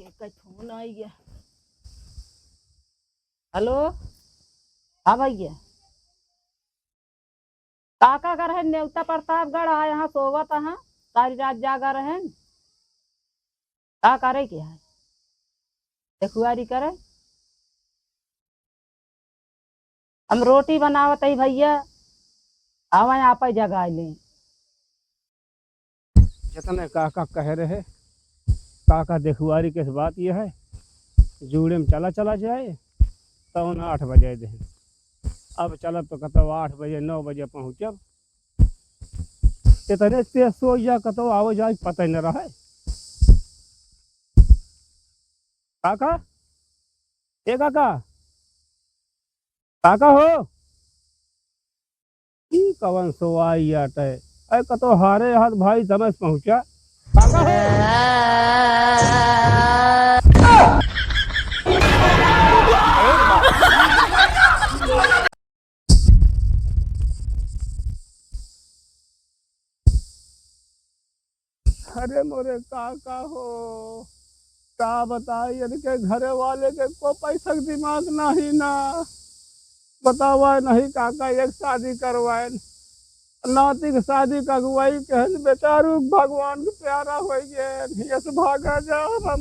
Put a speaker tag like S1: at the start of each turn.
S1: का फोन आई गया। हेलो, हाँ भैया। काका घर है नेवता प्रतापगढ़ आ यहाँ सोवत हाँ सारी रात जागा रहे का करे क्या है देखुआरी करे। हम रोटी बनावत है भैया, आवा यहाँ पे जगा ले।
S2: जितने काका कह रहे काका देखुआरी के बात यह है जूड़े में चला चला जाए तो 8 बजे दे। अब चलब तो कतो 8 बजे 9 बजे पहुँचब। इतने तेज सो जा कतो आओ जाए पता ही न रहा। काका ए काका काका हो की कवन सो आई आटे अरे कतो हारे हाथ भाई समझ पहुँचा काका हो। अरे मोरे काका हो का बताइए इनके घरे वाले के को पैसा का दिमाग नहीं ना बतावा नहीं काका एक शादी करवाए नाती की शादी का अगुवाई कहन बेचारू भगवान के प्यारा हो गए भागा जा हम